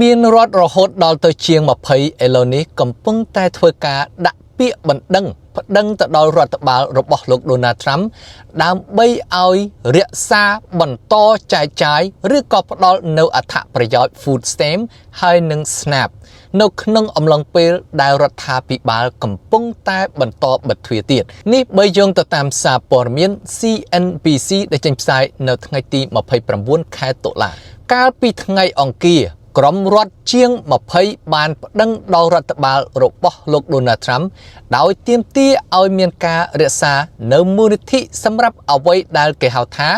មានរដ្ឋរហូតដល់ទៅជាង20ឥឡូវនេះកំពុងតែធ្វើការដាក់ពាក្យបណ្ដឹងទៅដល់រដ្ឋបាលរបស់លោក Donald Trump ដើម្បីឲ្យរក្សាបន្តចែកចាយឬក៏ផ្ដល់នៅអត្ថប្រយោជន៍ food stamp ហើយនិង SNAP នៅក្នុងអំឡុងពេលដែលរដ្ឋាភិបាលកំពុងតែបន្តបិទទ្វារទៀតនេះបើយោងទៅតាមសារព័ត៌មាន CNBC ដែលចេញផ្សាយនៅថ្ងៃទី29 ខែតុលា កាលពីថ្ងៃអង្គារក្រុមរដ្ឋជាង20បានប្តឹងដល់រដ្ឋបាលរបស់លោក Donald Trump ដោយទាមទារឲ្យមានការរក្សានៅមូលនិធិសម្រាប់អ្វីដែលគេហៅថា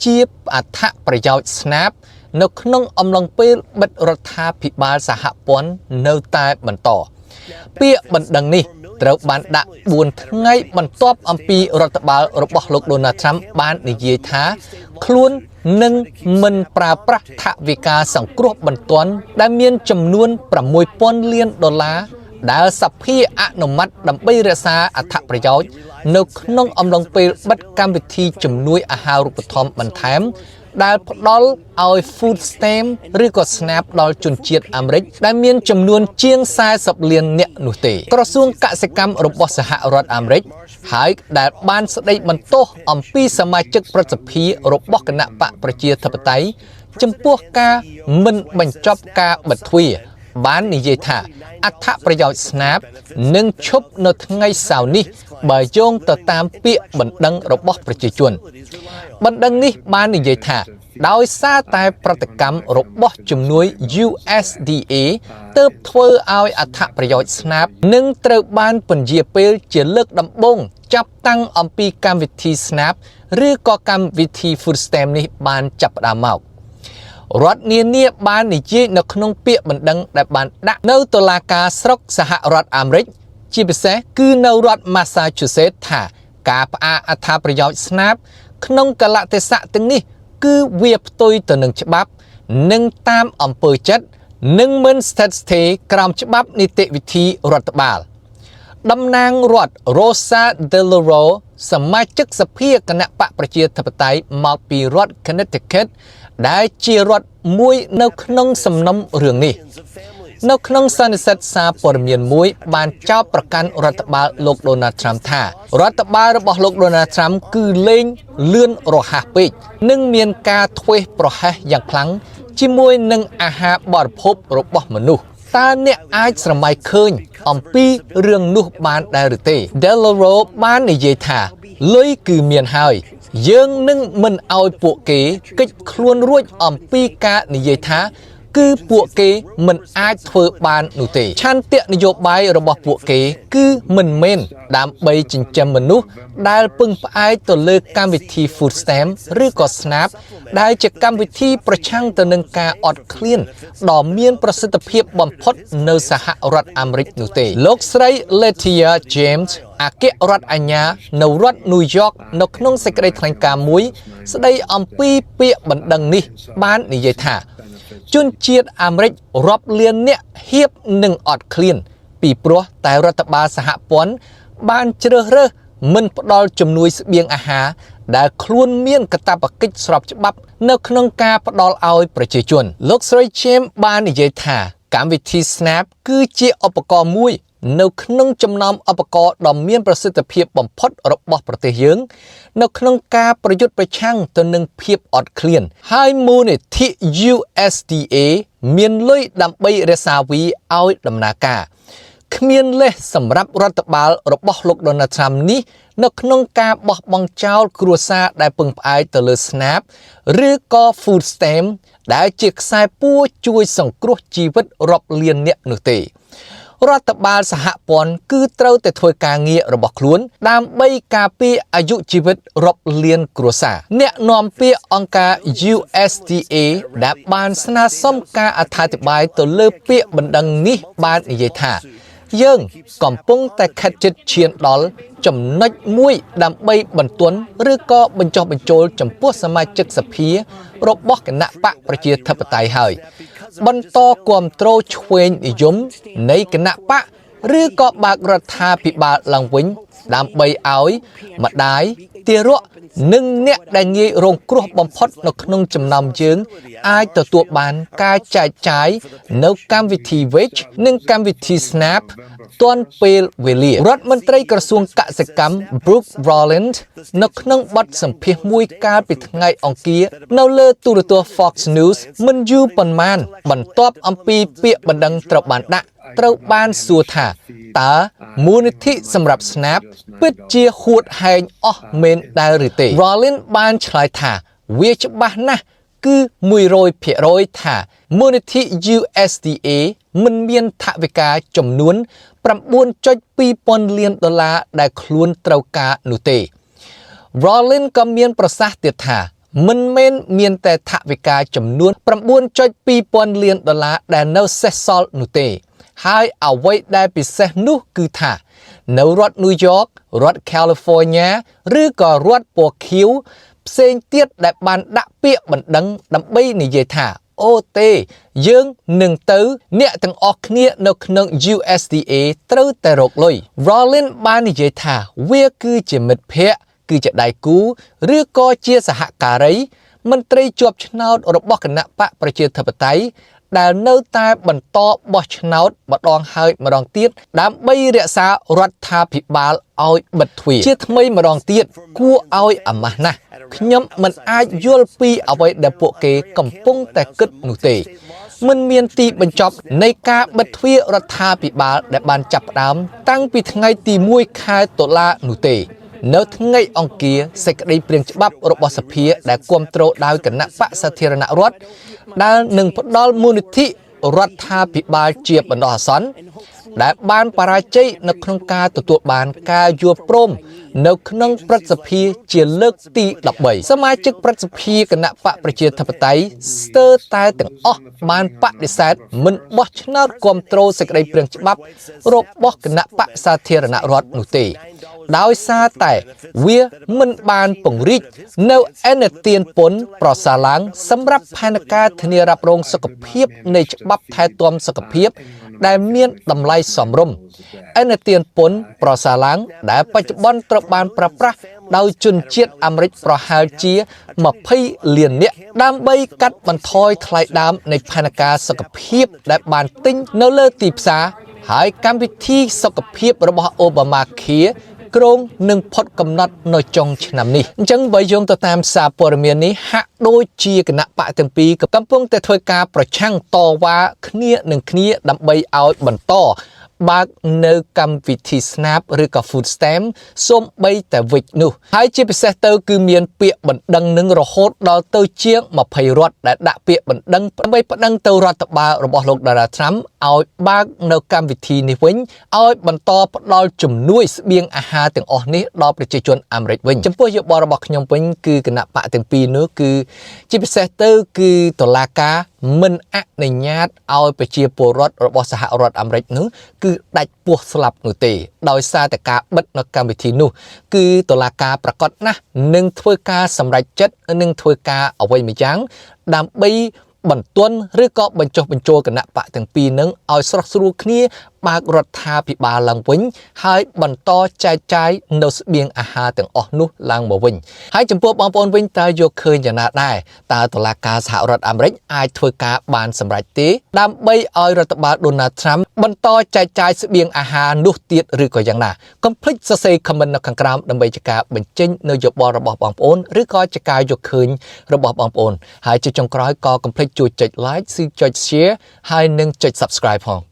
ជាអត្ថប្រយោជន៍ SNAP នៅក្នុងអំឡុងពេលបិទរដ្ឋាភិបាលសហព័ន្ធនៅតែបន្តពាក្យបណ្ដឹងនេះត្រូវបានដាក់4ថ្ងៃបន្ទាប់អំពីរដ្ឋបាលរបស់លោក Donald Trump បាននិយាយថាខ្លួននឹងមិនប្រើប្រាស់ថវិកាសង្គ្រោះបន្ទាន់ដែលមានចំនួន$6,000 លានដែលសភាអនុម័តដើម្បីរក្សាអត្ថប្រយោជន៍នៅក្នុងអំឡុងពេលបិទកម្មវិធីជំនួយអាហារូបត្ថម្ភបន្ថែមដែលផ្ដល់ឲ្យ food stamp ឬក៏ SNAP ដល់ជនជាតិអាមេរិកដែលមានចំនួនជាង40 លាននាក់នោះទេក្រសួងកសិកម្មរបស់សហរដ្ឋអាមេរិកហើយដែលបានស្ដីបន្ទោសអំពីសមាជិកប្រសិទ្ធិរបស់គណៈបកប្រជាធិបតេយ្យចំពោះការមិនបញ្ចប់ការបិទទ្វារបាននិយាយថាអត្ថប្រយោជន៍ SNAP នឹងឈប់នៅថ្ងៃសៅរ៍នេះបើយោងទៅតាមពាក្យបណ្ដឹងរបស់ប្រជាជនបណ្ដឹងនេះបាននិយាយថាដោយសារតែប្រតិកម្មរបស់ជំនួយ USDA ទើបធ្វើឲ្យអត្ថប្រយោជន៍ SNAP នឹងត្រូវបានពន្យាពេលជាលើកដំបូងចាប់តាំងអំពីកម្មវិធី SNAP ឬក៏កម្មវិធី Food Stamp នេះបានចាប់ផ្ដើមមករដ្ឋនានាបាននិយាយនៅក្នុងពាក្យបណ្ដឹងដែលបានដាក់នៅតុលាការស្រុកសហរដ្ឋអាមេរិកជាពិសេសគឺនៅរដ្ឋ Massachusetts ថាការផ្អាកអត្ថប្រយោជន៍ SNAP ក្នុងកលៈទេសៈទាំងនេះគឺវាផ្ទុយទៅនឹងច្បាប់និងតាមអំពើចិត្តនិងមិនស្ថិតស្ថេរក្រោមច្បាប់នីតិវិធីរដ្ឋបាលតំណាងរដ្ឋ Rosa DeLauro សមាជិកសភាគណៈបកប្រជាធិបតេយ្យមកពីរដ្ឋ Connecticut ដែលជារដ្ឋមួយនៅក្នុងសំណុំរឿងនេះនៅក្នុងសន្និសីទសារព័ត៌មានមួយបានចោទប្រកាន់រដ្ឋបាលលោក Donald Trump ថារដ្ឋបាលរបស់លោក Donald Trump គឺលេងលឿនរហ័សពេកនិងមានការធ្វេសប្រហែសយ៉ាងខ្លាំងជាមួយនឹងអាហារបរិភោគរបស់មនុស្សតើអ្នកអាចស្រមៃឃើញអំពីរឿងនោះបានដែរឬទេ Delaro បាននិយាយថាលុយគឺមានហើយយើងនឹងមិនឲ្យពួកគេគេចខ្លួនរួចអំពីការនិយាយថាគឺពួកគេមិនអាចធ្វើបាននោះទេឆន្ទៈនយោបាយរបស់ពួកគេគឺមិនមែនដើម្បីចិញ្ចឹមមនុស្សដែលពឹងផ្អែកទៅលើកម្មវិធី Food Stamp ឬក៏ SNAP ដែលជាកម្មវិធីប្រឆាំងទៅនឹងការអត់ឃ្លានដ៏មានប្រសិទ្ធភាពបំផុតនៅសហរដ្ឋអាមេរិកនោះទេលោកស្រី Letitia James អគ្គរដ្ឋអាជ្ញានៅរដ្ឋ New York នៅក្នុងសេចក្តីថ្លែងការណ៍មួយស្ដីអំពីពាក្យបណ្ដឹងនេះបាននិយាយថាជនជាតិអាមេរិករាប់លាននាក់ហៀបនឹងអត់ឃ្លានពីព្រោះតែរដ្ឋបាលសហព័ន្ធបានជ្រើសរើសមិនផ្ដល់ជំនួយស្បៀងអាហារដែលខ្លួនមានកាតព្វកិច្ចស្របច្បាប់នៅក្នុងការផ្ដល់ឲ្យប្រជាជនលោកស្រី James បាននិយាយថាកម្មវិធី SNAP គឺជាឧបករណ៍មួយនៅក្នុងចំណោមឧបករណ៍ដ៏មានប្រសិទ្ធភាពបំផុតរបស់ប្រទេសយើងនៅក្នុងការប្រយុទ្ធប្រឆាំងទៅនឹងភាពអត់ឃ្លានហើយមូលនិធិ USDA មានលុយដើម្បីរក្សាវាឲ្យដំណើរការគ្មានលេសសម្រាប់រដ្ឋបាលរបស់លោក Donald Trump នេះនៅក្នុងការបោះបង់ចោលគ្រួសារដែលពឹងផ្អែកទៅលើ SNAP ឬក៏ Food Stamp ដែលជាខ្សែពួរជួយសង្គ្រោះជីវិតរាប់លានអ្នកនោះទេរដ្ឋបាលសហព័ន្ធគឺត្រូវតែធ្វើការងាររបស់ខ្លួនដើម្បីការពារអាយុជីវិតរាប់លានគ្រួសារអ្នកនាំពាក្យអង្គការ USDA ដែលបានស្នើសុំការអធិប្បាយទៅលើពាក្យបណ្ដឹងនេះបាននិយាយថាយើងកំពុងតែខិតជិតឈានដល់ចំណុចមួយដើម្បីបន្ទន់ឬក៏បញ្ចុះបញ្ចូលចំពោះសមាជិកសភារបស់គណៈបកប្រជាធិបតេយ្យហើយបន្តគ្រប់គ្រងឆ្វេងនិយមនៃគណៈបកឬក៏បើករដ្ឋាភិបាលឡើងវិញដើម្បីឲ្យម្ដាយ ទារកនិងអ្នកដែលងាយរងគ្រោះបំផុតនៅក្នុងចំណោមយើងអាចទទួលបានការចែកចាយនៅកម្មវិធី Wage និងកម្មវិធី Snap ទាន់ពេលវេលារដ្ឋមន្ត្រីក្រសួងកសិកម្ម Brooke Roland នៅក្នុងបទសម្ភាសន៍មួយកាលពីថ្ងៃអង្គារនៅលើទូរទស្សន៍ Fox News មិនយូរប៉ុន្មានបន្ទាប់អំពីពាក្យបណ្ដឹងត្រូវបានដាក់ត្រូវបានសួរថាតើមូលនិធិសម្រាប់ Snap ពិតជាហួតហែងអស់មែនដែរឬទេ Roland បានឆ្លើយថាវាច្បាស់ណាស់គឺ100% ថាមូលនិធិ USDA មិនមានថវិកាចំនួន $9.2 លានដែលខ្លួនត្រូវការនោះទេ Roland ក៏មានប្រសាសន៍ទៀតថាមិនមែនមានតែថវិកាចំនួន $9.2 លានដែលនៅសេសសល់នោះទេហើយអ្វីដែលពិសេសនោះគឺថានៅរដ្ឋ New York រដ្ឋ California ឬក៏រដ្ឋពណ៌ខៀវផ្សេងទៀតដែលបានដាក់ពាក្យបណ្ដឹងដើម្បីនិយាយថាអូទេយើងនឹងទៅអ្នកទាំងអស់គ្នានៅក្នុង USDA ត្រូវតែរកលុយ Roland បាននិយាយថាវាគឺជាមិត្តភ័ក្តិគឺជាដៃគូឬក៏ជាសហការីមន្ត្រីជាប់ឆ្នោតរបស់គណៈបកប្រជាធិបតេយ្យដែលនៅតែបន្តបោះឆ្នោតម្ដងហើយម្ដងទៀតដើម្បីរក្សារដ្ឋាភិបាលឲ្យបិទទ្វារជាថ្មីម្ដងទៀតគួរឲ្យអាម៉ាស់ណាស់ខ្ញុំមិនអាចយល់ពីអ្វីដែលពួកគេកំពុងតែគិតនោះទេមិនមានទីបញ្ចប់នៃការបិទទ្វាររដ្ឋាភិបាលដែលបានចាប់ផ្ដើមតាំងពីថ្ងៃទី1ខែតុលានោះទេនៅថ្ងៃអង្គារសេចក្តីព្រាងច្បាប់របស់សភាដែលគ្រប់គ្រងដោយគណៈបក្សសាធារណរដ្ឋដែលនឹងផ្ដល់មូលនិធិរដ្ឋាភិបាលជាបណ្ដោះអាសន្នដែលបានបរាជ័យនៅក្នុងការទទួលបានការយល់ព្រមនៅក្នុងព្រឹទ្ធសភាជាលើកទី13សមាជិកព្រឹទ្ធសភាគណៈបកប្រជាធិបតេយ្យស្ទើរតែទាំងអស់បានបដិសេធមិនបោះឆ្នោតគ្រប់គ្រងសេចក្តីព្រាងច្បាប់របស់គណៈបក្សសាធារណរដ្ឋនោះទេដោយសារតែវាមិនបានពង្រីកនៅឯនទានពន្ធប្រសើរឡើងសម្រាប់ផែនការធានារ៉ាប់រងសុខភាពនៃច្បាប់ថែទាំសុខភាពដែលមានតម្លៃសមរម្យឯនទានពន្ធប្រសើរឡើងដែលបច្ចុប្បន្នត្រូវបានប្រើប្រាស់ដោយជនជាតិអាមេរិកប្រហែលជា20លាននាក់ដើម្បីកាត់បន្ថយថ្លៃដើមនៃផែនការសុខភាពដែលបានទិញនៅលើទីផ្សារហើយកម្មវិធីសុខភាពរបស់ Obamacare គ្រោងនឹងផុតកំណត់នៅចុងឆ្នាំនេះអញ្ចឹងបើយោងទៅតាមសារព័ត៌មាននេះហាក់ដូចជាគណៈបកទាំងពីរកំពុងតែធ្វើការប្រឆាំងតវ៉ាគ្នានឹងគ្នាដើម្បីឲ្យបន្តបើកនៅកម្មវិធី Snap ឬក៏ Food Stamp សូម្បីតែវិចនោះហើយជាពិសេសទៅគឺមានពាក្យបណ្ដឹងនឹងរហូតដល់ទៅជាង20រដ្ឋដែលដាក់ពាក្យបណ្ដឹងដើម្បីប្តឹងទៅរដ្ឋបាលរបស់លោក Donald Trump ឲ្យបើកនៅកម្មវិធីនេះវិញឲ្យបន្តផ្ដល់ជំនួយស្បៀងអាហារទាំងអស់នេះដល់ប្រជាជនអាមេរិកវិញចំពោះយោបល់របស់ខ្ញុំវិញគឺគណៈបកទាំងពីរនោះគឺជាពិសេសទៅគឺតុលាការមិនអនុញ្ញាតឲ្យប្រជាពលរដ្ឋរបស់សហរដ្ឋអាមេរិកនោះគឺដាច់ពោះស្លាប់នោះទេដោយសារតែការបិទនៅកម្មវិធីនោះគឺតុលាការប្រកាសណាស់នឹងធ្វើការសម្រេចចិត្តនឹងធ្វើការអ្វីមួយយ៉ាងដើម្បីបន្ទន់ឬក៏បញ្ចុះបញ្ចូលគណៈបកទាំងពីរនឹងឲ្យស្រស់ស្រួលគ្នាបើករដ្ឋាភិបាលឡើងវិញហើយបន្តចែកចាយនៅស្បៀងអាហារទាំងអស់នោះឡើងមកវិញហើយចំពោះបងប្អូនវិញតើយកឃើញយ៉ាងណាដែរតើតុលាការសហរដ្ឋអាមេរិកអាចធ្វើការបានសម្រេចទេដើម្បីឲ្យរដ្ឋបាល Donald Trump បន្តចែកចាយស្បៀងអាហារនោះទៀតឬក៏យ៉ាងណាកុំភ្លេចសរសេរ comment នៅខាងក្រោមដើម្បីជាការបញ្ចេញនៅយោបល់របស់បងប្អូនឬក៏ជាការយកឃើញរបស់បងប្អូនហើយជាចុងក្រោយក៏កុំភ្លេចជួយចុច like ឬចុច share ហើយនិងចុច subscribe ផង